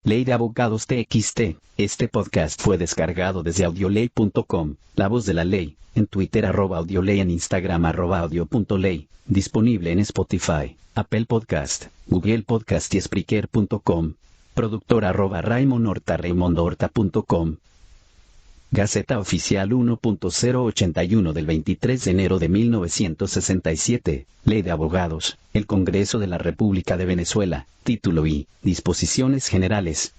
Ley de Abogados TXT. Este podcast fue descargado desde audioley.com, la voz de la ley, en Twitter @audioley, en Instagram @audio.ley, disponible en Spotify, Apple Podcast, Google Podcast y Spreaker.com. Productor @Raymond Horta, raymondhorta.com. Gaceta Oficial 1.081 del 23 de enero de 1967, Ley de Abogados, el Congreso de la República de Venezuela, Título I, Disposiciones Generales.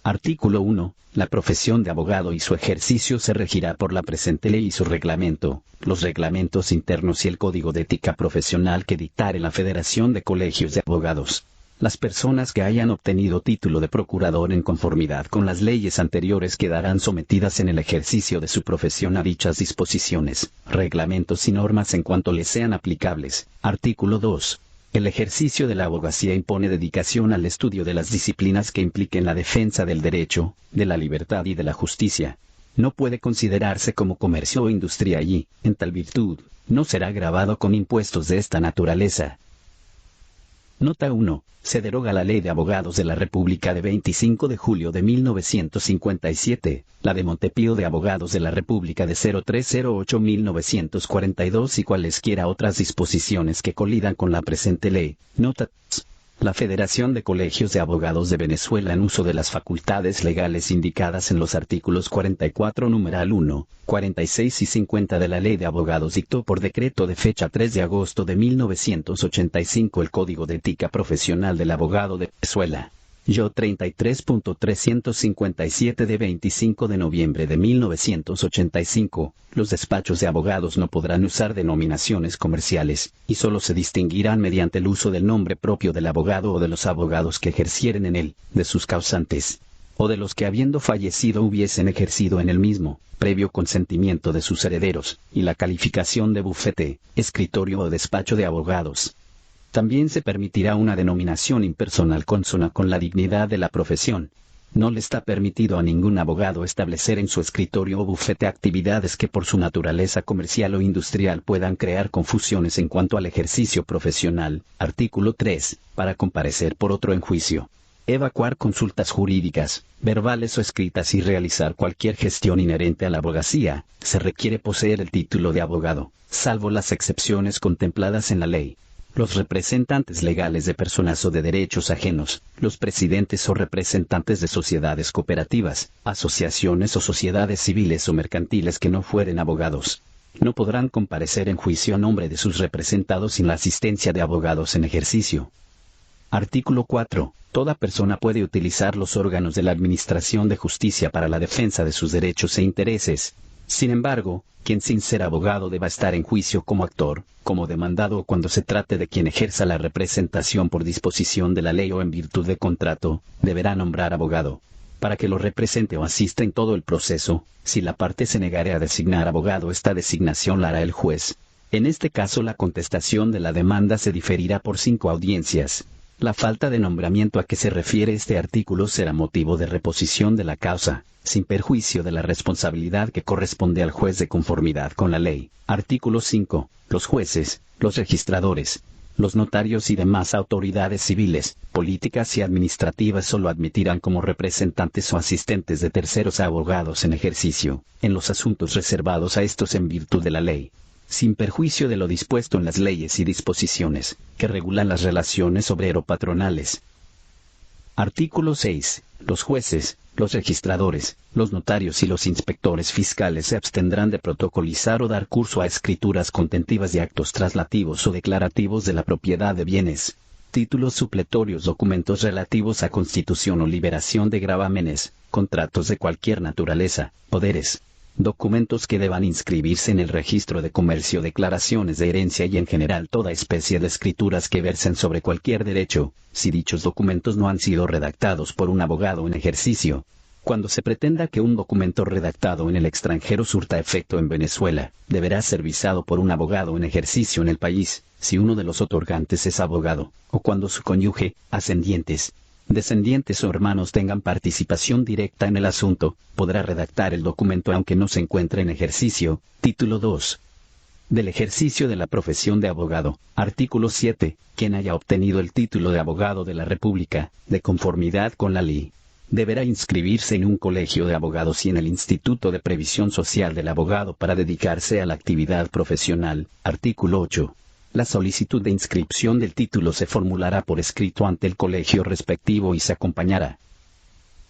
Artículo 1. La profesión de abogado y su ejercicio se regirá por la presente ley y su reglamento, los reglamentos internos y el Código de Ética Profesional que dictare la Federación de Colegios de Abogados. Las personas que hayan obtenido título de procurador en conformidad con las leyes anteriores quedarán sometidas en el ejercicio de su profesión a dichas disposiciones, reglamentos y normas en cuanto les sean aplicables. Artículo 2. El ejercicio de la abogacía impone dedicación al estudio de las disciplinas que impliquen la defensa del derecho, de la libertad y de la justicia. No puede considerarse como comercio o industria y, en tal virtud, no será gravado con impuestos de esta naturaleza. Nota 1. Se deroga la Ley de Abogados de la República de 25 de julio de 1957, la de Montepío de Abogados de la República de 0308-1942 y cualesquiera otras disposiciones que colidan con la presente ley. Nota 2. La Federación de Colegios de Abogados de Venezuela, en uso de las facultades legales indicadas en los artículos 44 numeral 1, 46 y 50 de la Ley de Abogados, dictó por decreto de fecha 3 de agosto de 1985 el Código de Ética Profesional del Abogado de Venezuela. Yo 33.357 de 25 de noviembre de 1985, los despachos de abogados no podrán usar denominaciones comerciales, y solo se distinguirán mediante el uso del nombre propio del abogado o de los abogados que ejercieren en él, de sus causantes, o de los que habiendo fallecido hubiesen ejercido en el mismo, previo consentimiento de sus herederos, y la calificación de bufete, escritorio o despacho de abogados. También se permitirá una denominación impersonal consona con la dignidad de la profesión. No le está permitido a ningún abogado establecer en su escritorio o bufete actividades que por su naturaleza comercial o industrial puedan crear confusiones en cuanto al ejercicio profesional. Artículo 3. Para comparecer por otro en juicio, evacuar consultas jurídicas, verbales o escritas y realizar cualquier gestión inherente a la abogacía, se requiere poseer el título de abogado, salvo las excepciones contempladas en la ley. Los representantes legales de personas o de derechos ajenos, los presidentes o representantes de sociedades cooperativas, asociaciones o sociedades civiles o mercantiles que no fueren abogados, no podrán comparecer en juicio a nombre de sus representados sin la asistencia de abogados en ejercicio. Artículo 4. Toda persona puede utilizar los órganos de la Administración de Justicia para la defensa de sus derechos e intereses. Sin embargo, quien sin ser abogado deba estar en juicio como actor, como demandado o cuando se trate de quien ejerza la representación por disposición de la ley o en virtud de contrato, deberá nombrar abogado, para que lo represente o asista en todo el proceso. Si la parte se negare a designar abogado, esta designación la hará el juez. En este caso, la contestación de la demanda se diferirá por 5 audiencias. La falta de nombramiento a que se refiere este artículo será motivo de reposición de la causa, sin perjuicio de la responsabilidad que corresponde al juez de conformidad con la ley. Artículo 5. Los jueces, los registradores, los notarios y demás autoridades civiles, políticas y administrativas solo admitirán como representantes o asistentes de terceros a abogados en ejercicio, en los asuntos reservados a estos en virtud de la ley, sin perjuicio de lo dispuesto en las leyes y disposiciones que regulan las relaciones obrero-patronales. Artículo 6. Los jueces, los registradores, los notarios y los inspectores fiscales se abstendrán de protocolizar o dar curso a escrituras contentivas de actos traslativos o declarativos de la propiedad de bienes, títulos supletorios, documentos relativos a constitución o liberación de gravámenes, contratos de cualquier naturaleza, poderes, documentos que deban inscribirse en el registro de comercio, declaraciones de herencia y en general toda especie de escrituras que versen sobre cualquier derecho, si dichos documentos no han sido redactados por un abogado en ejercicio. Cuando se pretenda que un documento redactado en el extranjero surta efecto en Venezuela, deberá ser visado por un abogado en ejercicio en el país, si uno de los otorgantes es abogado, o cuando su cónyuge, ascendientes, descendientes o hermanos tengan participación directa en el asunto, podrá redactar el documento aunque no se encuentre en ejercicio. Título 2. Del ejercicio de la profesión de abogado. Artículo 7. Quien haya obtenido el título de abogado de la República, de conformidad con la ley, deberá inscribirse en un colegio de abogados y en el Instituto de Previsión Social del Abogado para dedicarse a la actividad profesional. Artículo 8. La solicitud de inscripción del título se formulará por escrito ante el colegio respectivo y se acompañará.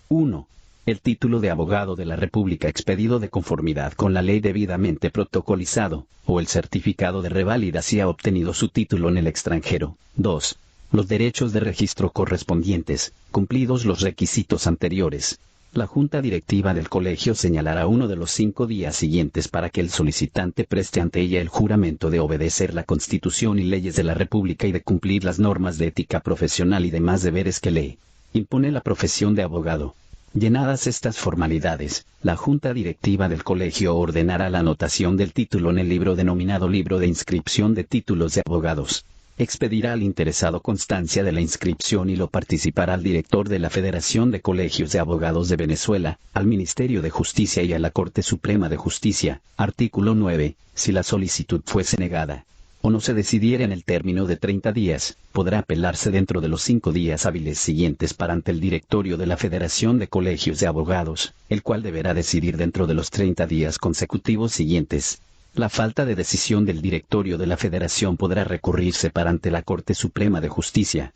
1. El título de abogado de la República expedido de conformidad con la ley debidamente protocolizado, o el certificado de reválida si ha obtenido su título en el extranjero. 2. Los derechos de registro correspondientes, cumplidos los requisitos anteriores. La Junta Directiva del Colegio señalará uno de los 5 días siguientes para que el solicitante preste ante ella el juramento de obedecer la Constitución y leyes de la República y de cumplir las normas de ética profesional y demás deberes que le impone la profesión de abogado. Llenadas estas formalidades, la Junta Directiva del Colegio ordenará la anotación del título en el libro denominado Libro de Inscripción de Títulos de Abogados. Expedirá al interesado constancia de la inscripción y lo participará al director de la Federación de Colegios de Abogados de Venezuela, al Ministerio de Justicia y a la Corte Suprema de Justicia. Artículo 9. Si la solicitud fuese negada, o no se decidiera en el término de 30 días, podrá apelarse dentro de los 5 días hábiles siguientes para ante el directorio de la Federación de Colegios de Abogados, el cual deberá decidir dentro de los 30 días consecutivos siguientes. La falta de decisión del directorio de la Federación podrá recurrirse para ante la Corte Suprema de Justicia.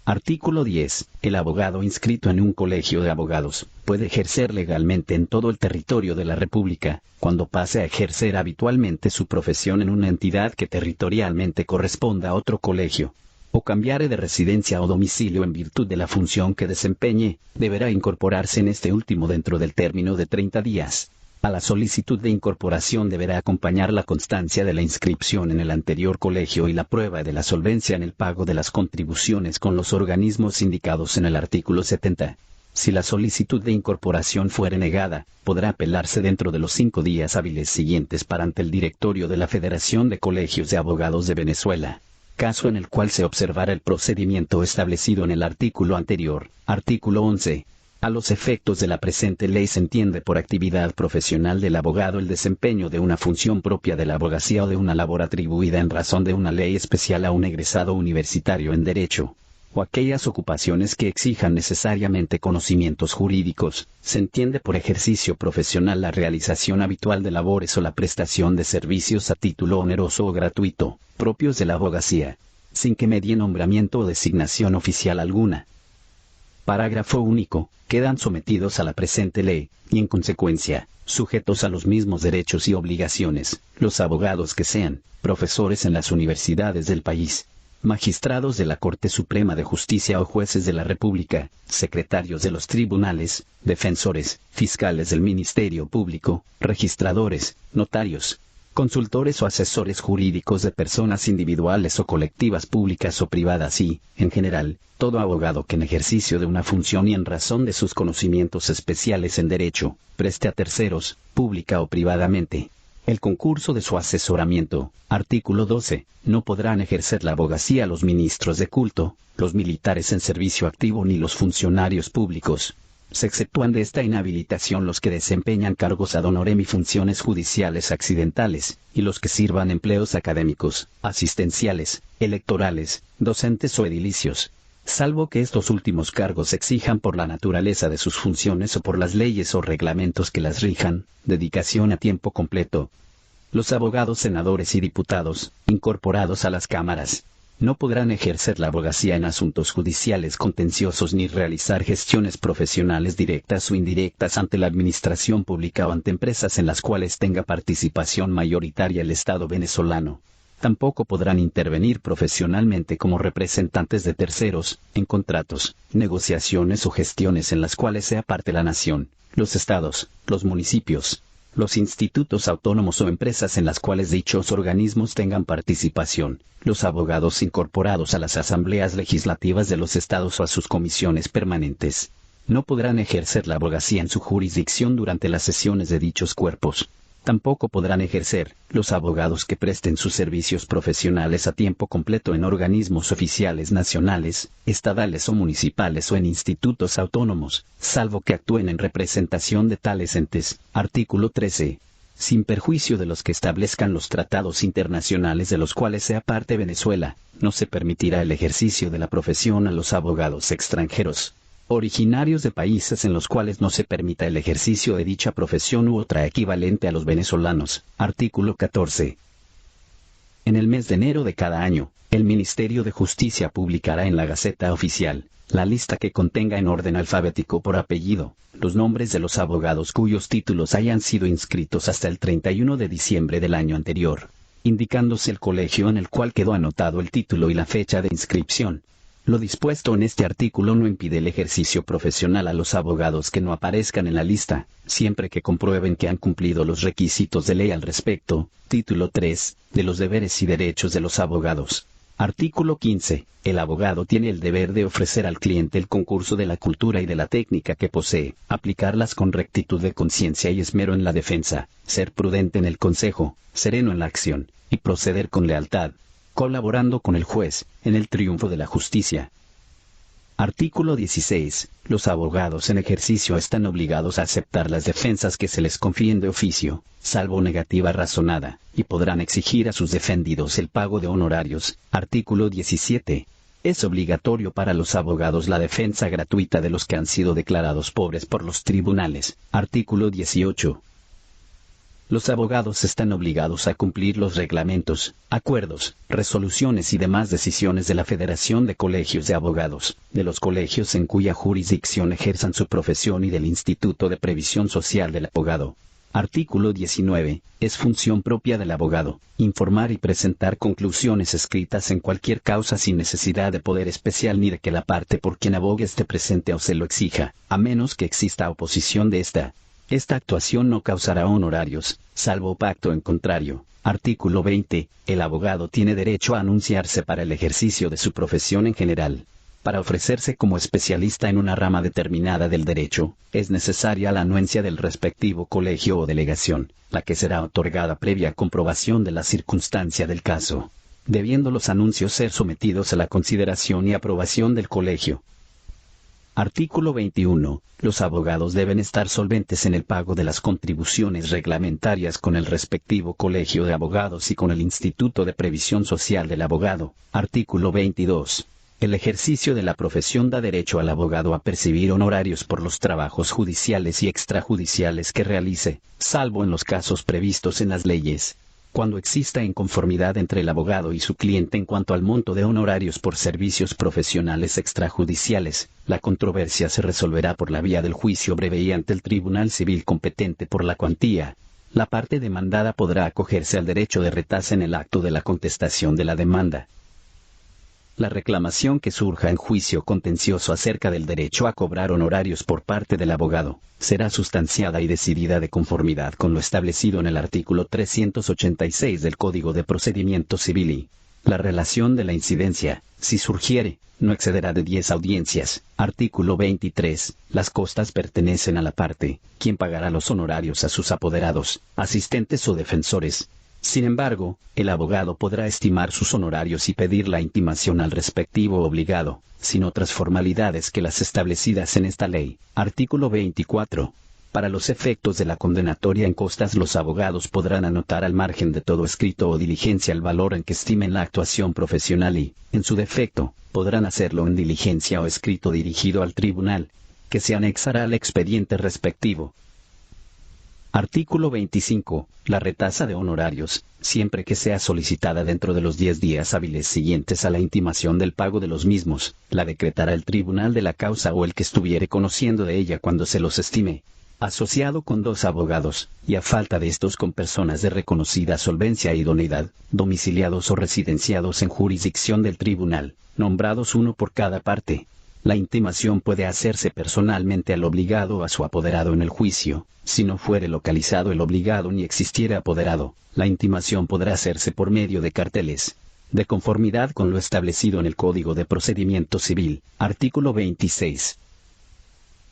Artículo 10. El abogado inscrito en un colegio de abogados puede ejercer legalmente en todo el territorio de la República, cuando pase a ejercer habitualmente su profesión en una entidad que territorialmente corresponda a otro colegio, o cambiare de residencia o domicilio en virtud de la función que desempeñe, deberá incorporarse en este último dentro del término de 30 días. A la solicitud de incorporación deberá acompañar la constancia de la inscripción en el anterior colegio y la prueba de la solvencia en el pago de las contribuciones con los organismos indicados en el artículo 70. Si la solicitud de incorporación fuere negada, podrá apelarse dentro de los 5 días hábiles siguientes para ante el directorio de la Federación de Colegios de Abogados de Venezuela, caso en el cual se observara el procedimiento establecido en el artículo anterior. Artículo 11. A los efectos de la presente ley se entiende por actividad profesional del abogado el desempeño de una función propia de la abogacía o de una labor atribuida en razón de una ley especial a un egresado universitario en derecho, o aquellas ocupaciones que exijan necesariamente conocimientos jurídicos. Se entiende por ejercicio profesional la realización habitual de labores o la prestación de servicios a título oneroso o gratuito, propios de la abogacía, sin que medie nombramiento o designación oficial alguna. Parágrafo único. Quedan sometidos a la presente ley, y en consecuencia, sujetos a los mismos derechos y obligaciones, los abogados que sean profesores en las universidades del país, magistrados de la Corte Suprema de Justicia o jueces de la República, secretarios de los tribunales, defensores, fiscales del Ministerio Público, registradores, notarios, consultores o asesores jurídicos de personas individuales o colectivas públicas o privadas y, en general, todo abogado que en ejercicio de una función y en razón de sus conocimientos especiales en derecho, preste a terceros, pública o privadamente, el concurso de su asesoramiento. Artículo 12. No podrán ejercer la abogacía los ministros de culto, los militares en servicio activo ni los funcionarios públicos. Se exceptúan de esta inhabilitación los que desempeñan cargos ad honorem y funciones judiciales accidentales, y los que sirvan empleos académicos, asistenciales, electorales, docentes o edilicios, salvo que estos últimos cargos exijan por la naturaleza de sus funciones o por las leyes o reglamentos que las rijan, dedicación a tiempo completo. Los abogados senadores y diputados, incorporados a las cámaras, no podrán ejercer la abogacía en asuntos judiciales contenciosos ni realizar gestiones profesionales directas o indirectas ante la administración pública o ante empresas en las cuales tenga participación mayoritaria el Estado venezolano. Tampoco podrán intervenir profesionalmente como representantes de terceros, en contratos, negociaciones o gestiones en las cuales sea parte la nación, los estados, los municipios, los institutos autónomos o empresas en las cuales dichos organismos tengan participación, los abogados incorporados a las asambleas legislativas de los estados o a sus comisiones permanentes, no podrán ejercer la abogacía en su jurisdicción durante las sesiones de dichos cuerpos. Tampoco podrán ejercer los abogados que presten sus servicios profesionales a tiempo completo en organismos oficiales nacionales, estadales o municipales o en institutos autónomos, salvo que actúen en representación de tales entes. Artículo 13. sin perjuicio de los que establezcan los tratados internacionales de los cuales sea parte Venezuela, no se permitirá el ejercicio de la profesión a los abogados extranjeros, originarios de países en los cuales no se permita el ejercicio de dicha profesión u otra equivalente a los venezolanos. Artículo 14. En el mes de enero de cada año, el Ministerio de Justicia publicará en la Gaceta Oficial la lista que contenga en orden alfabético por apellido los nombres de los abogados cuyos títulos hayan sido inscritos hasta el 31 de diciembre del año anterior, indicándose el colegio en el cual quedó anotado el título y la fecha de inscripción. Lo dispuesto en este artículo no impide el ejercicio profesional a los abogados que no aparezcan en la lista, siempre que comprueben que han cumplido los requisitos de ley al respecto. Título 3, de los deberes y derechos de los abogados. Artículo 15. El abogado tiene el deber de ofrecer al cliente el concurso de la cultura y de la técnica que posee, aplicarlas con rectitud de conciencia y esmero en la defensa, ser prudente en el consejo, sereno en la acción, y proceder con lealtad, colaborando con el juez, en el triunfo de la justicia. Artículo 16. Los abogados en ejercicio están obligados a aceptar las defensas que se les confíen de oficio, salvo negativa razonada, y podrán exigir a sus defendidos el pago de honorarios. Artículo 17. Es obligatorio para los abogados la defensa gratuita de los que han sido declarados pobres por los tribunales. Artículo 18. Los abogados están obligados a cumplir los reglamentos, acuerdos, resoluciones y demás decisiones de la Federación de Colegios de Abogados, de los colegios en cuya jurisdicción ejerzan su profesión y del Instituto de Previsión Social del Abogado. Artículo 19. Es función propia del abogado informar y presentar conclusiones escritas en cualquier causa sin necesidad de poder especial ni de que la parte por quien abogue esté presente o se lo exija, a menos que exista oposición de esta. Esta actuación no causará honorarios, salvo pacto en contrario. Artículo 20. El abogado tiene derecho a anunciarse para el ejercicio de su profesión en general. Para ofrecerse como especialista en una rama determinada del derecho, es necesaria la anuencia del respectivo colegio o delegación, la que será otorgada previa comprobación de la circunstancia del caso, debiendo los anuncios ser sometidos a la consideración y aprobación del colegio. Artículo 21. Los abogados deben estar solventes en el pago de las contribuciones reglamentarias con el respectivo colegio de abogados y con el Instituto de Previsión Social del Abogado. Artículo 22. El ejercicio de la profesión da derecho al abogado a percibir honorarios por los trabajos judiciales y extrajudiciales que realice, salvo en los casos previstos en las leyes. Cuando exista inconformidad entre el abogado y su cliente en cuanto al monto de honorarios por servicios profesionales extrajudiciales, la controversia se resolverá por la vía del juicio breve y ante el tribunal civil competente por la cuantía. La parte demandada podrá acogerse al derecho de retasa en el acto de la contestación de la demanda. La reclamación que surja en juicio contencioso acerca del derecho a cobrar honorarios por parte del abogado, será sustanciada y decidida de conformidad con lo establecido en el artículo 386 del Código de Procedimiento Civil y la relación de la incidencia, si surgiere, no excederá de 10 audiencias. Artículo 23. Las costas pertenecen a la parte, quien pagará los honorarios a sus apoderados, asistentes o defensores. Sin embargo, el abogado podrá estimar sus honorarios y pedir la intimación al respectivo obligado, sin otras formalidades que las establecidas en esta ley. Artículo 24. Para los efectos de la condenatoria en costas, los abogados podrán anotar al margen de todo escrito o diligencia el valor en que estimen la actuación profesional y, en su defecto, podrán hacerlo en diligencia o escrito dirigido al tribunal, que se anexará al expediente respectivo. Artículo 25. La retasa de honorarios, siempre que sea solicitada dentro de los 10 días hábiles siguientes a la intimación del pago de los mismos, la decretará el tribunal de la causa o el que estuviere conociendo de ella cuando se los estime, asociado con 2 abogados, y a falta de estos con personas de reconocida solvencia e idoneidad, domiciliados o residenciados en jurisdicción del tribunal, nombrados uno por cada parte. La intimación puede hacerse personalmente al obligado o a su apoderado en el juicio. Si no fuere localizado el obligado ni existiere apoderado, la intimación podrá hacerse por medio de carteles. De conformidad con lo establecido en el Código de Procedimiento Civil, artículo 26.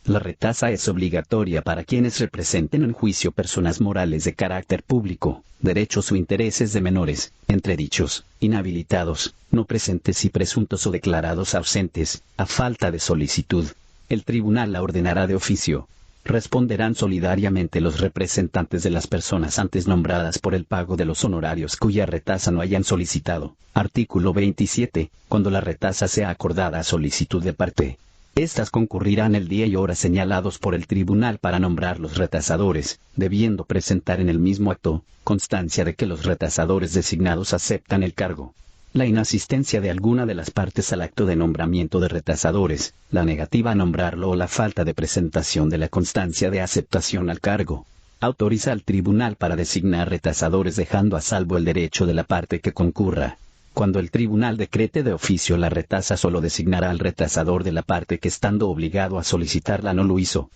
La retasa es obligatoria para quienes representen en juicio personas morales de carácter público, derechos o intereses de menores, entredichos, inhabilitados, no presentes y presuntos o declarados ausentes, a falta de solicitud. El tribunal la ordenará de oficio. responderán solidariamente los representantes de las personas antes nombradas por el pago de los honorarios cuya retasa no hayan solicitado. Artículo 27. Cuando la retasa sea acordada a solicitud de parte, estas concurrirán el día y hora señalados por el tribunal para nombrar los retasadores, debiendo presentar en el mismo acto constancia de que los retasadores designados aceptan el cargo. La inasistencia de alguna de las partes al acto de nombramiento de retasadores, la negativa a nombrarlo o la falta de presentación de la constancia de aceptación al cargo, autoriza al tribunal para designar retasadores dejando a salvo el derecho de la parte que concurra. Cuando el tribunal decrete de oficio la retasa, solo designará al retasador de la parte que, estando obligado a solicitarla, no lo hizo.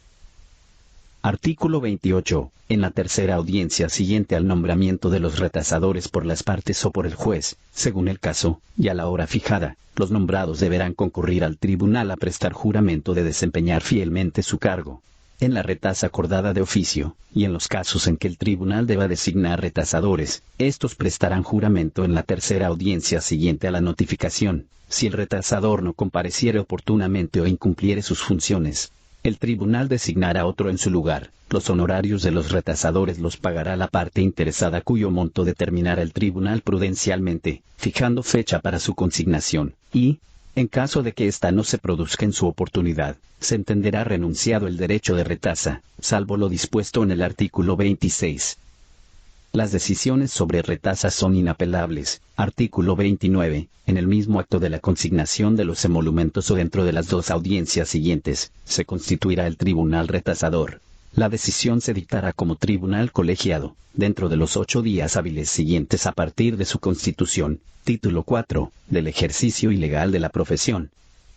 Artículo 28. En la tercera audiencia siguiente al nombramiento de los retasadores por las partes o por el juez, según el caso, y a la hora fijada, los nombrados deberán concurrir al tribunal a prestar juramento de desempeñar fielmente su cargo. En la retasa acordada de oficio, y en los casos en que el tribunal deba designar retasadores, estos prestarán juramento en la tercera audiencia siguiente a la notificación. Si el retasador no compareciere oportunamente o incumpliere sus funciones, el tribunal designará otro en su lugar. Los honorarios de los retasadores los pagará la parte interesada, cuyo monto determinará el tribunal prudencialmente, fijando fecha para su consignación, y, en caso de que ésta no se produzca en su oportunidad, se entenderá renunciado el derecho de retasa, salvo lo dispuesto en el artículo 26. Las decisiones sobre retasa son inapelables. Artículo 29. En el mismo acto de la consignación de los emolumentos o dentro de las dos audiencias siguientes, se constituirá el tribunal retasador. La decisión se dictará como tribunal colegiado, dentro de los 8 días hábiles siguientes a partir de su constitución. Título 4. Del ejercicio ilegal de la profesión.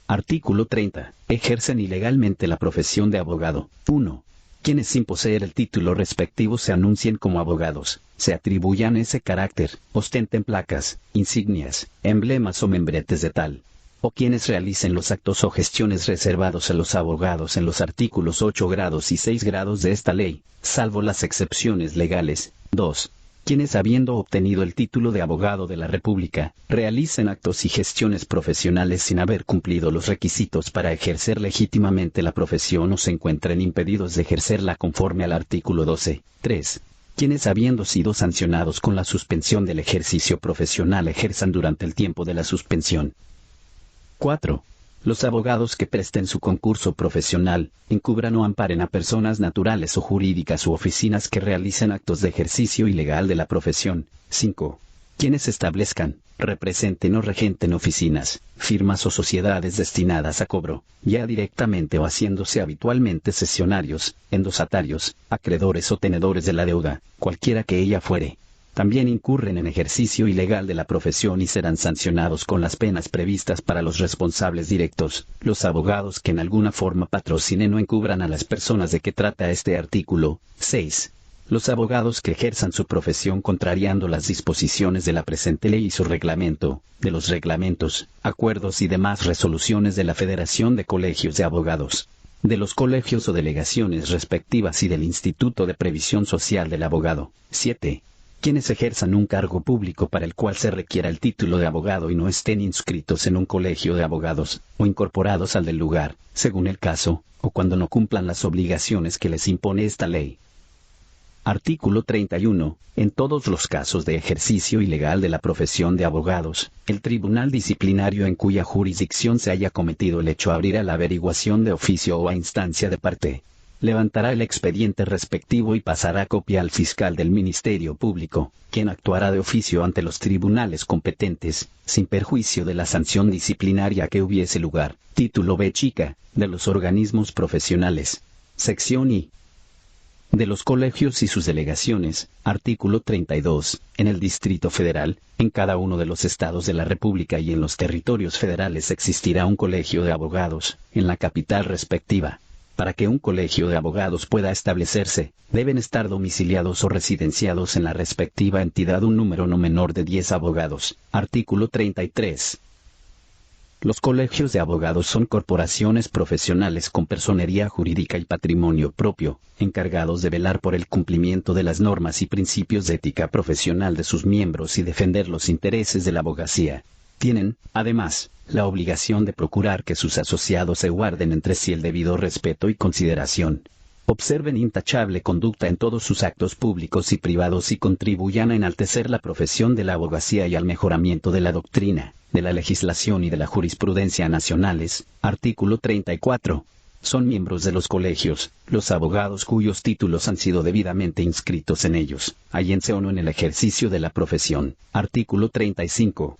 Artículo 30. Ejercen ilegalmente la profesión de abogado. 1. Quienes sin poseer el título respectivo se anuncien como abogados, se atribuyan ese carácter, ostenten placas, insignias, emblemas o membretes de tal, o quienes realicen los actos o gestiones reservados a los abogados en los artículos 8 grados y 6 grados de esta ley, salvo las excepciones legales. 2. Quienes, habiendo obtenido el título de abogado de la República, realicen actos y gestiones profesionales sin haber cumplido los requisitos para ejercer legítimamente la profesión o se encuentren impedidos de ejercerla conforme al artículo 12. 3. Quienes, habiendo sido sancionados con la suspensión del ejercicio profesional, ejerzan durante el tiempo de la suspensión. 4. Los abogados que presten su concurso profesional, encubran o amparen a personas naturales o jurídicas u oficinas que realicen actos de ejercicio ilegal de la profesión. 5. Quienes establezcan, representen o regenten oficinas, firmas o sociedades destinadas a cobro, ya directamente o haciéndose habitualmente cesionarios, endosatarios, acreedores o tenedores de la deuda, cualquiera que ella fuere. También incurren en ejercicio ilegal de la profesión y serán sancionados con las penas previstas para los responsables directos, los abogados que en alguna forma patrocinen o encubran a las personas de que trata este artículo. 6. Los abogados que ejerzan su profesión contrariando las disposiciones de la presente ley y su reglamento, de los reglamentos, acuerdos y demás resoluciones de la Federación de Colegios de Abogados, de los colegios o delegaciones respectivas y del Instituto de Previsión Social del Abogado. 7. Quienes ejerzan un cargo público para el cual se requiera el título de abogado y no estén inscritos en un colegio de abogados, o incorporados al del lugar, según el caso, o cuando no cumplan las obligaciones que les impone esta ley. Artículo 31. En todos los casos de ejercicio ilegal de la profesión de abogados, el tribunal disciplinario en cuya jurisdicción se haya cometido el hecho abrirá la averiguación de oficio o a instancia de parte. Levantará el expediente respectivo y pasará copia al fiscal del Ministerio Público, quien actuará de oficio ante los tribunales competentes, sin perjuicio de la sanción disciplinaria que hubiese lugar. Título B chica, de los organismos profesionales. Sección I. De los colegios y sus delegaciones. Artículo 32. En el Distrito Federal, en cada uno de los estados de la República y en los territorios federales existirá un colegio de abogados, en la capital respectiva. Para que un colegio de abogados pueda establecerse, deben estar domiciliados o residenciados en la respectiva entidad un número no menor de 10 abogados. Artículo 33. Los colegios de abogados son corporaciones profesionales con personería jurídica y patrimonio propio, encargados de velar por el cumplimiento de las normas y principios de ética profesional de sus miembros y defender los intereses de la abogacía. Tienen, además, la obligación de procurar que sus asociados se guarden entre sí el debido respeto y consideración. observen intachable conducta en todos sus actos públicos y privados y contribuyan a enaltecer la profesión de la abogacía y al mejoramiento de la doctrina, de la legislación y de la jurisprudencia nacionales. Artículo 34. Son miembros de los colegios, los abogados cuyos títulos han sido debidamente inscritos en ellos, hállense o no en el ejercicio de la profesión. Artículo 35.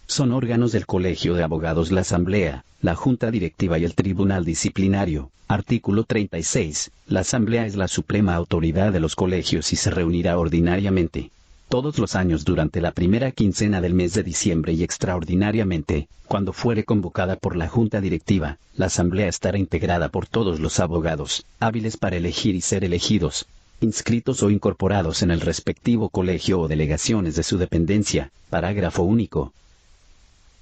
Son órganos del Colegio de Abogados la Asamblea, la Junta Directiva y el Tribunal Disciplinario. Artículo 36. La Asamblea es la suprema autoridad de los colegios y se reunirá ordinariamente todos los años durante la primera quincena del mes de diciembre y extraordinariamente, cuando fuere convocada por la Junta Directiva. La Asamblea estará integrada por todos los abogados, hábiles para elegir y ser elegidos, inscritos o incorporados en el respectivo colegio o delegaciones de su dependencia. Parágrafo único.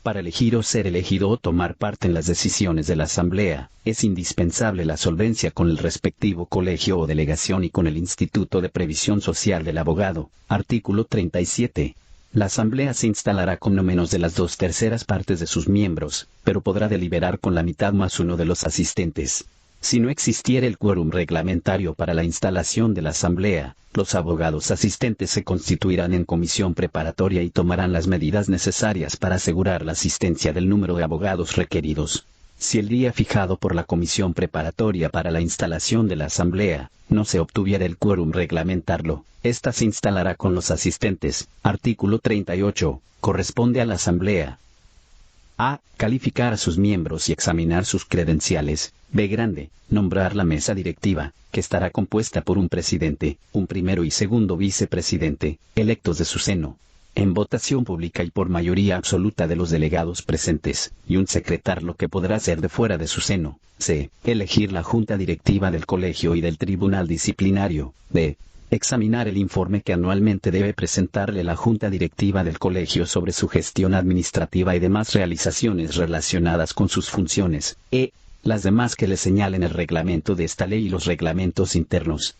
Para elegir o ser elegido o tomar parte en las decisiones de la Asamblea, es indispensable la solvencia con el respectivo colegio o delegación y con el Instituto de Previsión Social del abogado. Artículo 37. La Asamblea se instalará con no menos de las 2/3 partes de sus miembros, pero podrá deliberar con la mitad más uno de los asistentes. Si no existiera el quórum reglamentario para la instalación de la Asamblea, los abogados asistentes se constituirán en comisión preparatoria y tomarán las medidas necesarias para asegurar la asistencia del número de abogados requeridos. Si el día fijado por la comisión preparatoria para la instalación de la Asamblea no se obtuviera el quórum reglamentario, ésta se instalará con los asistentes. Artículo 38. Corresponde a la Asamblea: A. Calificar a sus miembros y examinar sus credenciales. B. Grande. Nombrar la mesa directiva, que estará compuesta por un presidente, un primero y segundo vicepresidente, electos de su seno, en votación pública y por mayoría absoluta de los delegados presentes, y un secretario que podrá ser de fuera de su seno. C. Elegir la junta directiva del colegio y del tribunal disciplinario. D. Examinar el informe que anualmente debe presentarle la junta directiva del colegio sobre su gestión administrativa y demás realizaciones relacionadas con sus funciones. E. Las demás que le señalen el reglamento de esta ley y los reglamentos internos.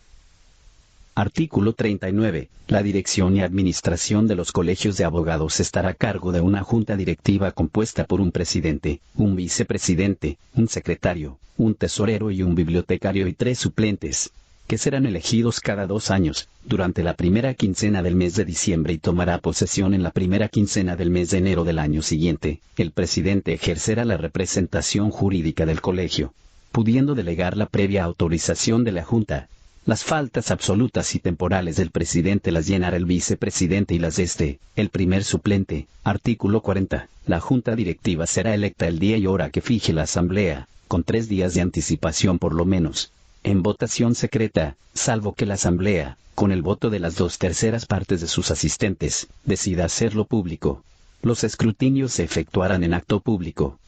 Artículo 39. La dirección y administración de los colegios de abogados estará a cargo de una junta directiva compuesta por un presidente, un vicepresidente, un secretario, un tesorero y un bibliotecario y 3 suplentes, que serán elegidos cada 2 años, durante la primera quincena del mes de diciembre y tomará posesión en la primera quincena del mes de enero del año siguiente. El presidente ejercerá la representación jurídica del colegio, pudiendo delegar la previa autorización de la Junta. Las faltas absolutas y temporales del presidente las llenará el vicepresidente y las de el primer suplente. Artículo 40. La Junta Directiva será electa el día y hora que fije la Asamblea, con 3 días de anticipación por lo menos, en votación secreta, salvo que la Asamblea, con el voto de las 2/3 partes de sus asistentes, decida hacerlo público. Los escrutinios se efectuarán en acto público.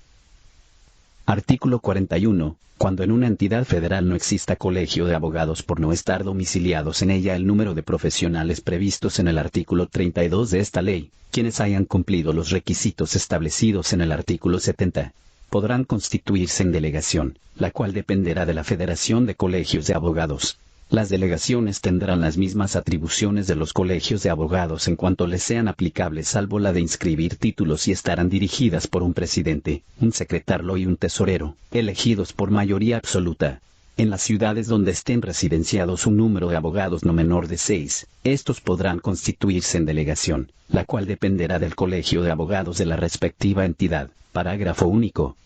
Artículo 41. Cuando en una entidad federal no exista colegio de abogados por no estar domiciliados en ella el número de profesionales previstos en el artículo 32 de esta ley, quienes hayan cumplido los requisitos establecidos en el artículo 70, podrán constituirse en delegación, la cual dependerá de la Federación de Colegios de Abogados. Las delegaciones tendrán las mismas atribuciones de los colegios de abogados en cuanto les sean aplicables, salvo la de inscribir títulos, y estarán dirigidas por un presidente, un secretario y un tesorero, elegidos por mayoría absoluta. En las ciudades donde estén residenciados un número de abogados no menor de 6, estos podrán constituirse en delegación, la cual dependerá del colegio de abogados de la respectiva entidad. Parágrafo único.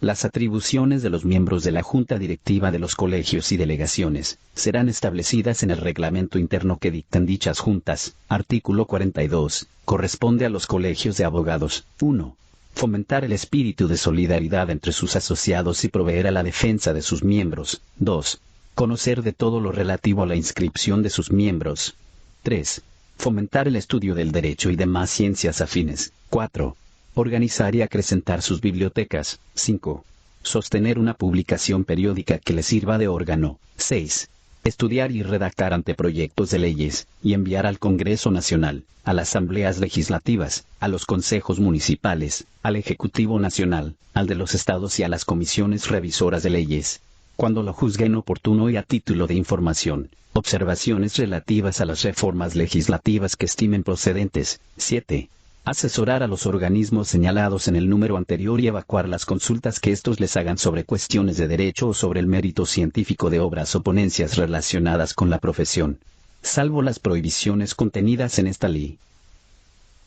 Las atribuciones de los miembros de la Junta Directiva de los colegios y delegaciones serán establecidas en el reglamento interno que dictan dichas juntas. Artículo 42. Corresponde a los colegios de abogados: 1. Fomentar el espíritu de solidaridad entre sus asociados y proveer a la defensa de sus miembros. 2. Conocer de todo lo relativo a la inscripción de sus miembros. 3. Fomentar el estudio del derecho y demás ciencias afines. 4. Organizar y acrecentar sus bibliotecas. 5. Sostener una publicación periódica que les sirva de órgano. 6. Estudiar y redactar anteproyectos de leyes, y enviar al Congreso Nacional, a las asambleas legislativas, a los consejos municipales, al Ejecutivo Nacional, al de los estados y a las comisiones revisoras de leyes, cuando lo juzguen oportuno y a título de información, observaciones relativas a las reformas legislativas que estimen procedentes. 7. Asesorar a los organismos señalados en el número anterior y evacuar las consultas que estos les hagan sobre cuestiones de derecho o sobre el mérito científico de obras o ponencias relacionadas con la profesión, salvo las prohibiciones contenidas en esta ley.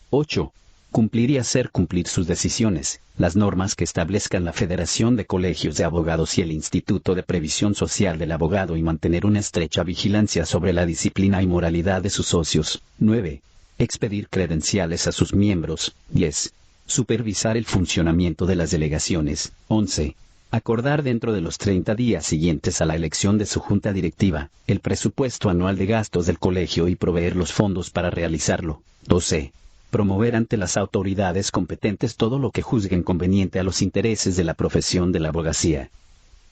8. Cumplir y hacer cumplir sus decisiones, las normas que establezcan la Federación de Colegios de Abogados y el Instituto de Previsión Social del Abogado y mantener una estrecha vigilancia sobre la disciplina y moralidad de sus socios. 9. Expedir credenciales a sus miembros. 10. Supervisar el funcionamiento de las delegaciones. 11. Acordar dentro de los 30 días siguientes a la elección de su junta directiva, el presupuesto anual de gastos del colegio y proveer los fondos para realizarlo. 12. Promover ante las autoridades competentes todo lo que juzguen conveniente a los intereses de la profesión de la abogacía.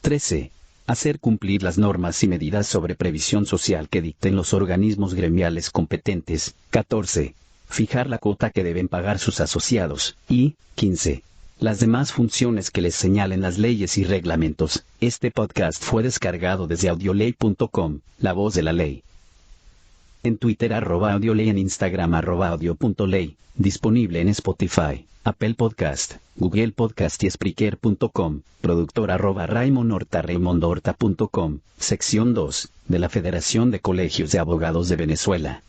13. Hacer cumplir las normas y medidas sobre previsión social que dicten los organismos gremiales competentes. 14. Fijar la cuota que deben pagar sus asociados. Y 15. Las demás funciones que les señalen las leyes y reglamentos. Este podcast fue descargado desde audioley.com, la voz de la ley. En Twitter @audioley, en Instagram @audio.ley, disponible en Spotify, Apple Podcast, Google Podcast y Spreaker.com, productor @RaimonHorta, sección 2, de la Federación de Colegios de Abogados de Venezuela.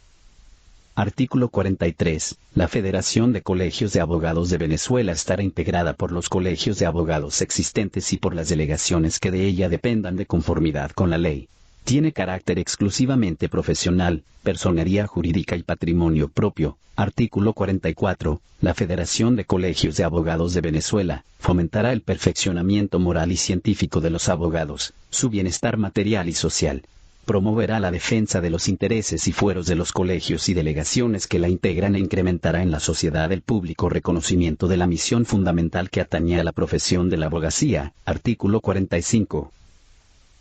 Artículo 43. La Federación de Colegios de Abogados de Venezuela estará integrada por los colegios de abogados existentes y por las delegaciones que de ella dependan de conformidad con la ley. Tiene carácter exclusivamente profesional, personería jurídica y patrimonio propio. Artículo 44. La Federación de Colegios de Abogados de Venezuela fomentará el perfeccionamiento moral y científico de los abogados, su bienestar material y social. Promoverá la defensa de los intereses y fueros de los colegios y delegaciones que la integran e incrementará en la sociedad el público reconocimiento de la misión fundamental que atañe a la profesión de la abogacía. Artículo 45.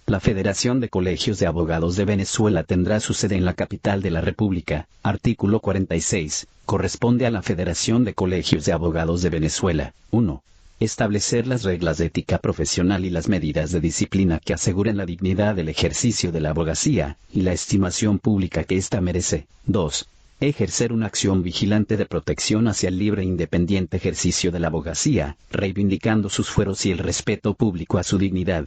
La Federación de Colegios de Abogados de Venezuela tendrá su sede en la capital de la República. Artículo 46. Corresponde a la Federación de Colegios de Abogados de Venezuela. 1. Establecer las reglas de ética profesional y las medidas de disciplina que aseguren la dignidad del ejercicio de la abogacía, y la estimación pública que ésta merece. 2. Ejercer una acción vigilante de protección hacia el libre e independiente ejercicio de la abogacía, reivindicando sus fueros y el respeto público a su dignidad.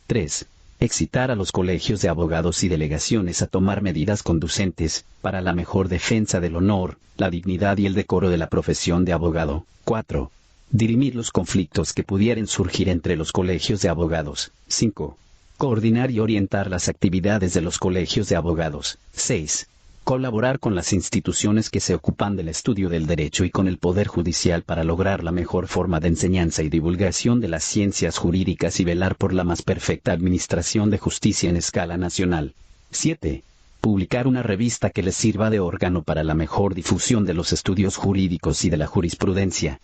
3. Excitar a los colegios de abogados y delegaciones a tomar medidas conducentes para la mejor defensa del honor, la dignidad y el decoro de la profesión de abogado. 4. Dirimir los conflictos que pudieran surgir entre los colegios de abogados. 5. Coordinar y orientar las actividades de los colegios de abogados. 6. Colaborar con las instituciones que se ocupan del estudio del derecho y con el Poder Judicial para lograr la mejor forma de enseñanza y divulgación de las ciencias jurídicas y velar por la más perfecta administración de justicia en escala nacional. 7. Publicar una revista que les sirva de órgano para la mejor difusión de los estudios jurídicos y de la jurisprudencia.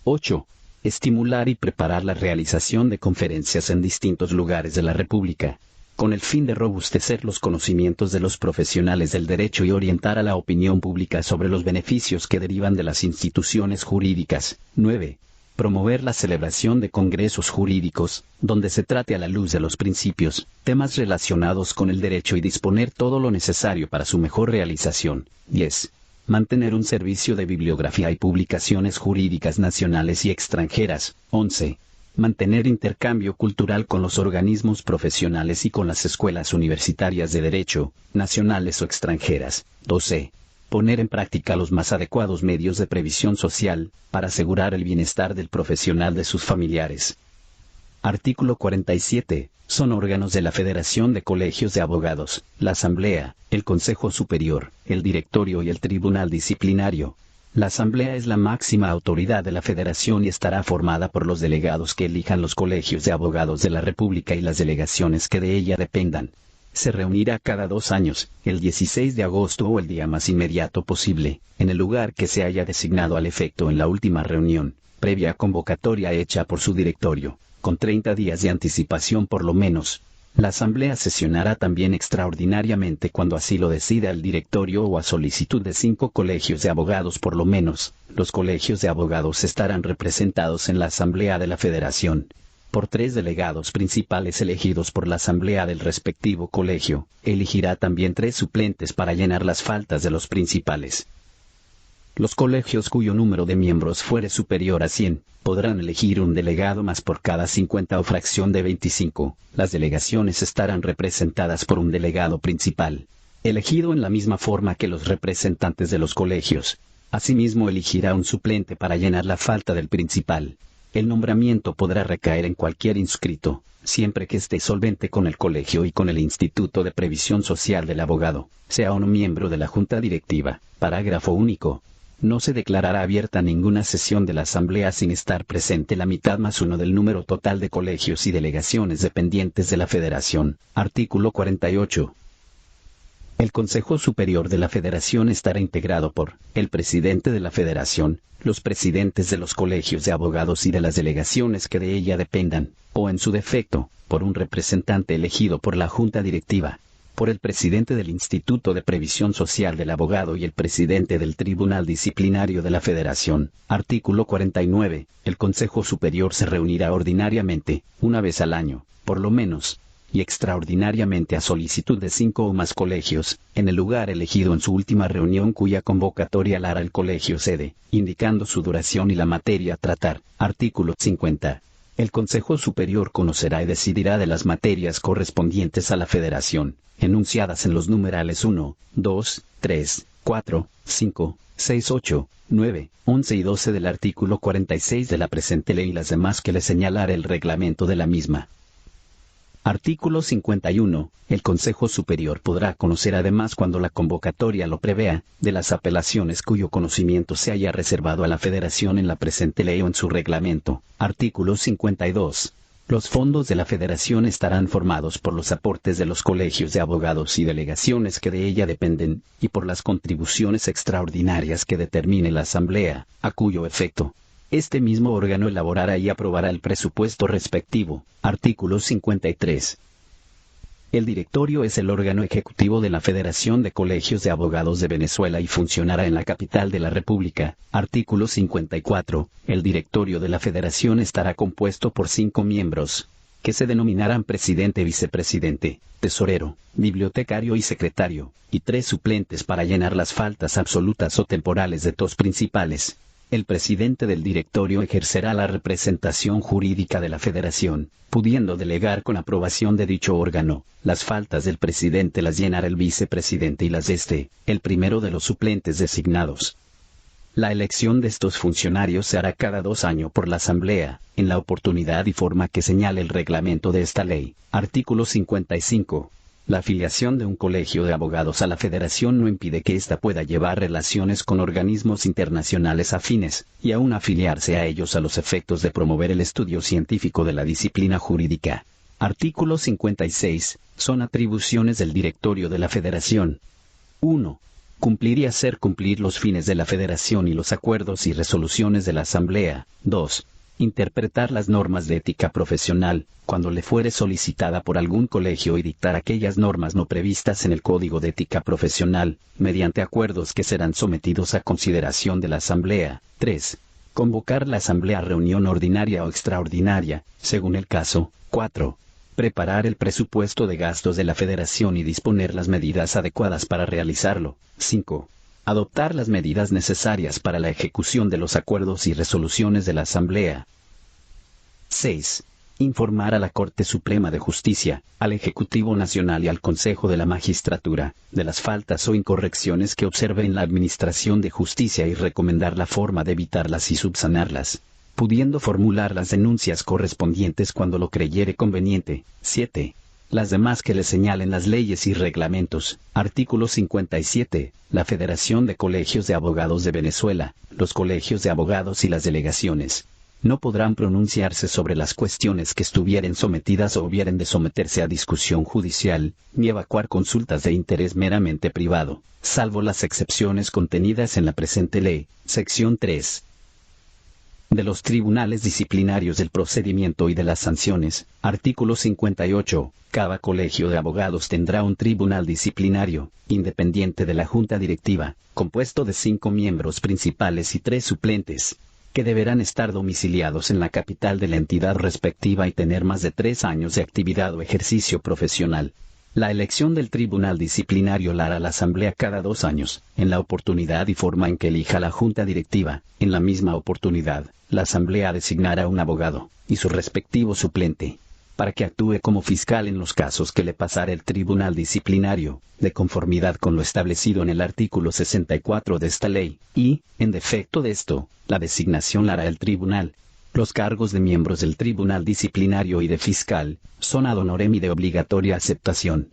8. Estimular y preparar la realización de conferencias en distintos lugares de la República, con el fin de robustecer los conocimientos de los profesionales del derecho y orientar a la opinión pública sobre los beneficios que derivan de las instituciones jurídicas. 9. Promover la celebración de congresos jurídicos, donde se trate a la luz de los principios, temas relacionados con el derecho y disponer todo lo necesario para su mejor realización. 10. Mantener un servicio de bibliografía y publicaciones jurídicas nacionales y extranjeras. 11. Mantener intercambio cultural con los organismos profesionales y con las escuelas universitarias de derecho, nacionales o extranjeras. 12. Poner en práctica los más adecuados medios de previsión social, para asegurar el bienestar del profesional de sus familiares. Artículo 47. Son órganos de la Federación de Colegios de Abogados, la Asamblea, el Consejo Superior, el Directorio y el Tribunal Disciplinario. La Asamblea es la máxima autoridad de la Federación y estará formada por los delegados que elijan los colegios de abogados de la República y las delegaciones que de ella dependan. Se reunirá cada 2 años, el 16 de agosto o el día más inmediato posible, en el lugar que se haya designado al efecto en la última reunión, previa convocatoria hecha por su directorio, con 30 días de anticipación por lo menos. La Asamblea sesionará también extraordinariamente cuando así lo decida el directorio o a solicitud de 5 colegios de abogados por lo menos. Los colegios de abogados estarán representados en la Asamblea de la Federación por 3 delegados principales elegidos por la Asamblea del respectivo colegio. Elegirá también 3 suplentes para llenar las faltas de los principales. Los colegios cuyo número de miembros fuere superior a 100, podrán elegir un delegado más por cada 50 o fracción de 25. Las delegaciones estarán representadas por un delegado principal, elegido en la misma forma que los representantes de los colegios. Asimismo elegirá un suplente para llenar la falta del principal. El nombramiento podrá recaer en cualquier inscrito, siempre que esté solvente con el colegio y con el Instituto de Previsión Social del abogado, sea o no miembro de la Junta Directiva. Parágrafo único. No se declarará abierta ninguna sesión de la Asamblea sin estar presente la mitad más uno del número total de colegios y delegaciones dependientes de la Federación. Artículo 48. El Consejo Superior de la Federación estará integrado por el presidente de la Federación, los presidentes de los colegios de abogados y de las delegaciones que de ella dependan, o en su defecto, por un representante elegido por la Junta Directiva, por el presidente del Instituto de Previsión Social del abogado y el presidente del Tribunal Disciplinario de la Federación. Artículo 49. El Consejo Superior se reunirá ordinariamente, una vez al año, por lo menos, y extraordinariamente a solicitud de 5 o más colegios, en el lugar elegido en su última reunión cuya convocatoria la hará el colegio sede, indicando su duración y la materia a tratar. Artículo 50. El Consejo Superior conocerá y decidirá de las materias correspondientes a la Federación, enunciadas en los numerales 1, 2, 3, 4, 5, 6, 8, 9, 11 y 12 del artículo 46 de la presente ley y las demás que le señalara el reglamento de la misma. Artículo 51. El Consejo Superior podrá conocer además cuando la convocatoria lo prevea, de las apelaciones cuyo conocimiento se haya reservado a la Federación en la presente ley o en su reglamento. Artículo 52. Los fondos de la Federación estarán formados por los aportes de los colegios de abogados y delegaciones que de ella dependen, y por las contribuciones extraordinarias que determine la Asamblea, a cuyo efecto este mismo órgano elaborará y aprobará el presupuesto respectivo. Artículo 53. El directorio es el órgano ejecutivo de la Federación de Colegios de Abogados de Venezuela y funcionará en la capital de la República. Artículo 54. El directorio de la Federación estará compuesto por 5 miembros, que se denominarán presidente, vicepresidente, tesorero, bibliotecario y secretario, y 3 suplentes para llenar las faltas absolutas o temporales de 2 principales. El presidente del directorio ejercerá la representación jurídica de la Federación, pudiendo delegar con aprobación de dicho órgano. Las faltas del presidente las llenará el vicepresidente y las de el primero de los suplentes designados. La elección de estos funcionarios se hará cada 2 años por la Asamblea, en la oportunidad y forma que señale el reglamento de esta ley. Artículo 55. La afiliación de un colegio de abogados a la Federación no impide que ésta pueda llevar relaciones con organismos internacionales afines, y aún afiliarse a ellos a los efectos de promover el estudio científico de la disciplina jurídica. Artículo 56. Son atribuciones del directorio de la Federación. 1. Cumplir y hacer cumplir los fines de la Federación y los acuerdos y resoluciones de la Asamblea. 2. Interpretar las normas de ética profesional, cuando le fuere solicitada por algún colegio, y dictar aquellas normas no previstas en el Código de Ética Profesional, mediante acuerdos que serán sometidos a consideración de la Asamblea. 3. Convocar la Asamblea a reunión ordinaria o extraordinaria, según el caso. 4. Preparar el presupuesto de gastos de la Federación y disponer las medidas adecuadas para realizarlo. 5. Adoptar las medidas necesarias para la ejecución de los acuerdos y resoluciones de la Asamblea. 6. Informar a la Corte Suprema de Justicia, al Ejecutivo Nacional y al Consejo de la Magistratura, de las faltas o incorrecciones que observe en la Administración de Justicia y recomendar la forma de evitarlas y subsanarlas, pudiendo formular las denuncias correspondientes cuando lo creyere conveniente. 7. Las demás que le señalen las leyes y reglamentos. Artículo 57. La Federación de Colegios de Abogados de Venezuela, los colegios de abogados y las delegaciones, no podrán pronunciarse sobre las cuestiones que estuvieren sometidas o hubieren de someterse a discusión judicial, ni evacuar consultas de interés meramente privado, salvo las excepciones contenidas en la presente ley. Sección 3. De los tribunales disciplinarios del procedimiento y de las sanciones. Artículo 58. Cada colegio de abogados tendrá un tribunal disciplinario, independiente de la Junta Directiva, compuesto de 5 miembros principales y 3 suplentes, que deberán estar domiciliados en la capital de la entidad respectiva y tener más de 3 años de actividad o ejercicio profesional. La elección del tribunal disciplinario la hará la Asamblea cada 2 años, en la oportunidad y forma en que elija la Junta Directiva. En la misma oportunidad, la Asamblea designará un abogado, y su respectivo suplente, para que actúe como fiscal en los casos que le pasare el tribunal disciplinario, de conformidad con lo establecido en el artículo 64 de esta ley, y, en defecto de esto, la designación la hará el tribunal. Los cargos de miembros del tribunal disciplinario y de fiscal, son ad honorem y de obligatoria aceptación.